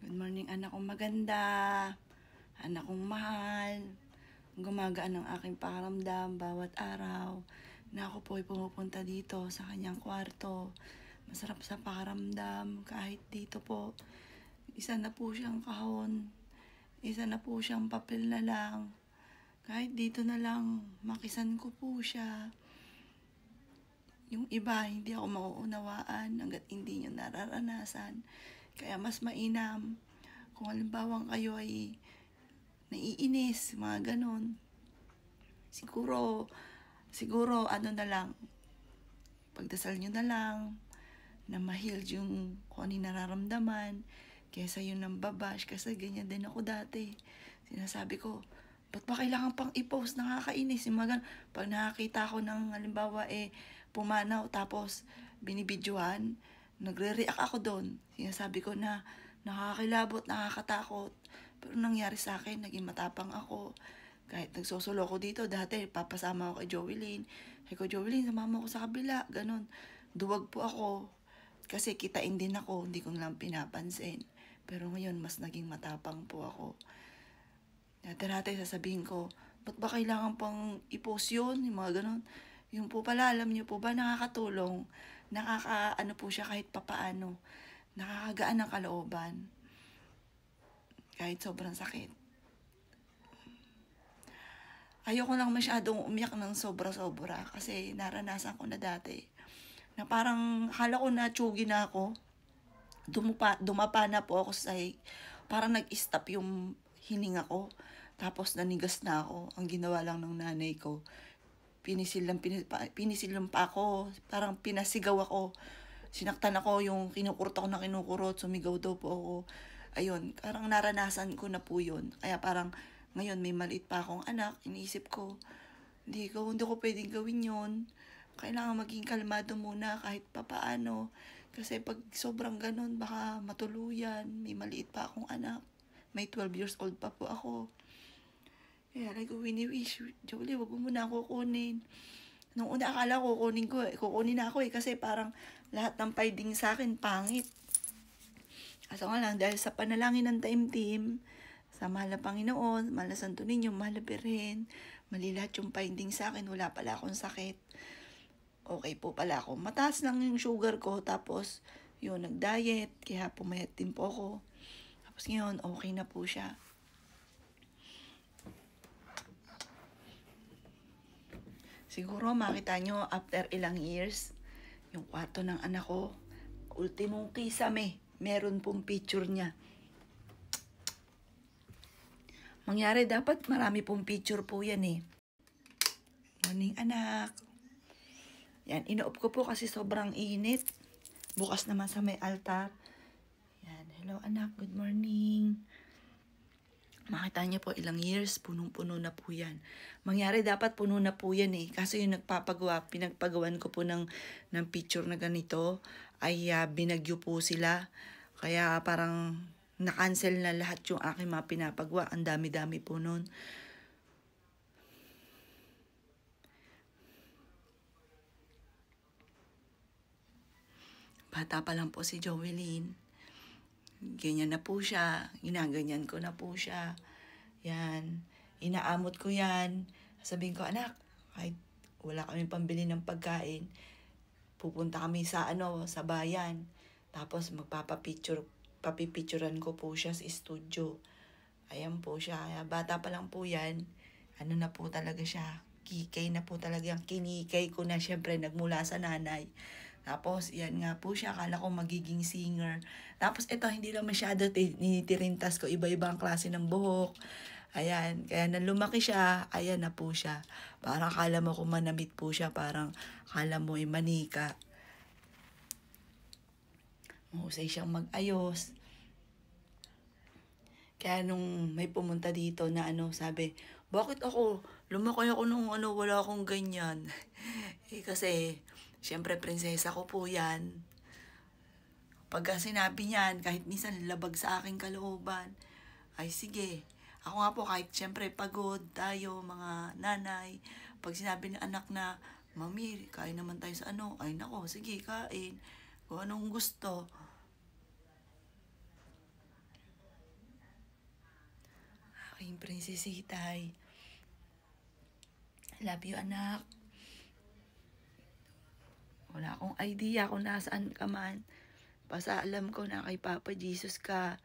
Good morning, anak kong maganda. Anak kong mahal. Gumagaan ang aking pakiramdam bawat araw na ako po ay pumupunta dito sa kanyang kwarto. Masarap sa pakiramdam kahit dito po. Isa na po siyang kahon. Isa na po siyang papel na lang. Kahit dito na lang, makisan ko po siya. Yung iba, hindi ako mauunawaan hanggat hindi nyo nararanasan. Kaya mas mainam kung halimbawa kayo ay naiinis, mga ganon. Siguro ano na lang, pagdasal nyo na lang, na ma-heal yung kung ano yung nararamdaman, kesa yun ng babash, kasi ganyan din ako dati. Sinasabi ko, ba't ba kailangan pang i-post, nakakainis, yung mga ganon. Pag nakakita ko ng halimbawa pumanaw tapos binibidyohan, nagre-react ako doon. Sinasabi ko na nakakilabot, nakakatakot. Pero nangyari sa akin, naging matapang ako. Kahit nagsosolo ko dito, dati papasama ako kay Joelyn. Sabi ko, Joelyn, sumama ko sa kabila. Ganon. Duwag po ako. Kasi kitain din ako, hindi ko lang pinapansin. Pero ngayon, mas naging matapang po ako. Dati sasabihin ko, ba't ba kailangan pang i-post yun? Yung mga ganon. Yung po pala, alam niyo po ba, nakakatulong. Ano po siya kahit papaano. Nakakagaan ng kalooban. Kahit sobrang sakit. Ayoko lang masyadong umiyak ng sobra-sobra. Kasi naranasan ko na dati. Na parang, akala ko na tsugi na ako. Dumapa na po ako sa sahig. Parang nag-stop yung hininga ko. Tapos nanigas na ako. Ang ginawa lang ng nanay ko, pinisil lang pa ako. Parang pinasigaw ako. Sinaktan ako, yung kinukurot ako na kinukurot. Sumigaw daw po ako. Ayun, parang naranasan ko na po yun. Kaya parang ngayon may maliit pa akong anak. Iniisip ko, hindi ko pwedeng gawin yun. Kailangan maging kalmado muna kahit papaano. Kasi pag sobrang ganun, baka matuluyan. May maliit pa akong anak. May 12 years old pa po ako. Kaya like, wini-wish, Jolie, wag mo muna ako kukunin. Nung una akala ko kukunin na ako kasi parang lahat ng finding sa akin pangit. Kaso nga lang, dahil sa panalangin ng Time Team, sa mahal na Panginoon, mahal na Santo Niño, mahal na Birhen, mali lahat yung finding sa akin, wala pala akong sakit. Okay po pala ako. Mataas lang yung sugar ko, tapos yun, nag-diet, kaya pumayat din po ako. Tapos ngayon, okay na po siya. Siguro makita nyo after ilang years, yung kwarto ng anak ko, ultimong kisame, meron pong picture niya. Mangyari dapat marami pong picture po yan eh. Morning anak. Yan, inuop ko po kasi sobrang init. Bukas naman sa may altar. Yan, hello anak, good morning. Makita niyo po ilang years, punong-puno na po yan. Mangyari dapat puno na po yan eh. Kasi yung pinagpagawan ko po ng picture na ganito, ay binagyo po sila. Kaya parang na-cancel na lahat yung aking mga pinapagawa. Ang dami-dami po nun. Bata pa lang po si Joelyn. Ganyan na po siya. Ginaganyan ko na po siya. Yan. Inaamot ko yan. Sabihin ko, anak, kahit wala kami pambili ng pagkain, pupunta kami sa bayan. Tapos papipicturean ko po siya sa studio. Ayan po siya. Bata pa lang po yan. Ano na po talaga siya. Kikay na po talaga. Kinikay ko na syempre nagmula sa nanay. Tapos, yan nga po siya. Akala ko magiging singer. Tapos, ito, hindi lang masyado tinitirintas ko. Iba-ibang klase ng buhok. Ayan. Kaya nang lumaki siya, ayan na po siya. Parang akala mo kung manamit po siya. Parang akala mo manika. Mahusay siyang mag-ayos. Kaya nung may pumunta dito na sabi, bakit ako? Lumaki ako nung wala akong ganyan. Kasi, siyempre, prinsesa ko po yan. Pagka sinabi niyan, kahit minsan labag sa aking kalooban, ay sige. Ako nga po, kahit siyempre pagod tayo, mga nanay, pag sinabi ng anak na, Mami, kain naman tayo sa ay nako, sige, kain. Kung anong gusto. Princess Itay. Love you, anak. Wala akong idea kung nasaan ka man. Basta alam ko na kay Papa Jesus ka,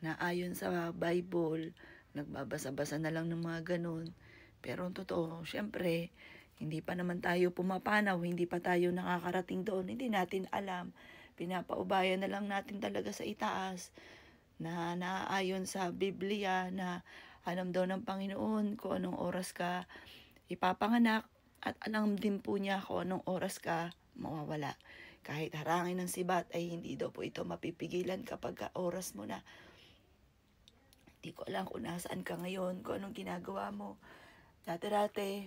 na ayon sa Bible, nagbabasa-basa na lang ng mga ganun. Pero ang totoo, syempre, hindi pa naman tayo pumapanaw, hindi pa tayo nakakarating doon, hindi natin alam. Pinapaubayan na lang natin talaga sa itaas, na naayon sa Biblia, na alam daw ng Panginoon kung anong oras ka ipapanganak, at alam din po niya kung anong oras ka mawawala. Kahit harangin ng sibat ay hindi daw po ito mapipigilan kapag oras mo na. Hindi ko alam kung nasaan ka ngayon, kung anong ginagawa mo. Dati-dati,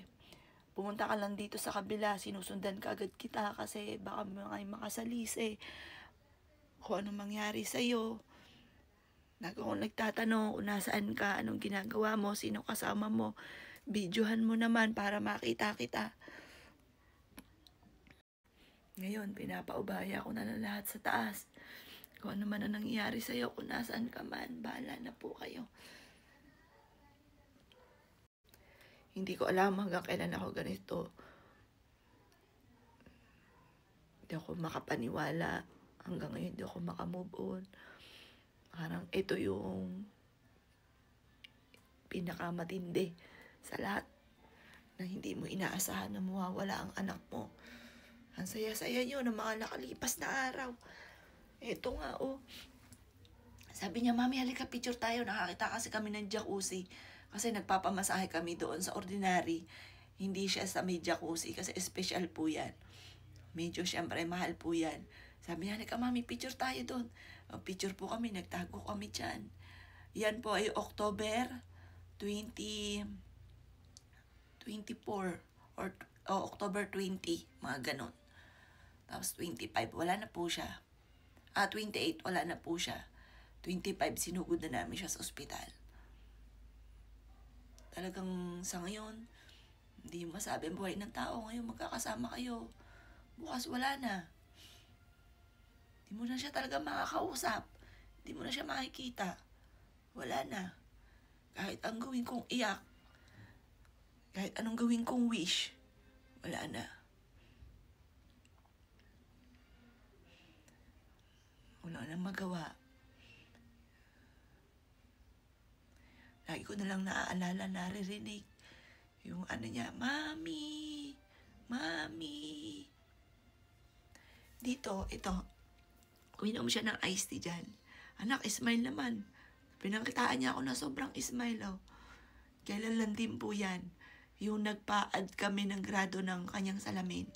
pumunta ka lang dito sa kabila, sinusundan ka agad kita kasi baka may makasalisi. Kung anong mangyari sa'yo. Kung nagtatanong kung nasaan ka, anong ginagawa mo, sino kasama mo, videohan mo naman para makita kita. Ngayon, pinapaubaya ko na lahat sa taas. Kung ano man ang nangyayari sa'yo, kung nasaan ka man, bahala na po kayo. Hindi ko alam hanggang kailan ako ganito. Hindi ako makapaniwala. Hanggang ngayon, hindi ako makamove on. Parang ito yung pinakamatindi sa lahat, na hindi mo inaasahan na mawawala ang anak mo. Ang saya-saya nyo ng mga nakalipas na araw. Ito nga, oh. Sabi niya, Mami, halika picture tayo. Nakakita kasi kami ng jacuzzi. Kasi nagpapamasahe kami doon sa ordinary. Hindi siya sa may jacuzzi kasi special po yan. Medyo syempre mahal po yan. Sabi niya, halika Mami, picture tayo doon. Picture po kami, nagtago kami dyan. Yan po ay October 24 or October 20, mga ganon. Tapos 25, wala na po siya. 28, wala na po siya. 25, sinugod na namin siya sa ospital. Talagang sa ngayon, hindi masabi ang buhay ng tao. Ngayon magkakasama kayo. Bukas wala na. Hindi mo na siya talaga makakausap. Hindi mo na siya makikita. Wala na. Kahit ang gawin kong iyak, kahit anong gawin kong wish, wala na. Wala na magawa. Lagi ko na lang naaalala, naririnig yung ano niya, Mami, Mami. Dito, ito, uminom siya ng iced tea dyan. Anak, smile naman. Pinangkitaan niya ako na sobrang smile, oh. Kailan lang din po yan, yung nagpa-add kami ng grado ng kanyang salamin.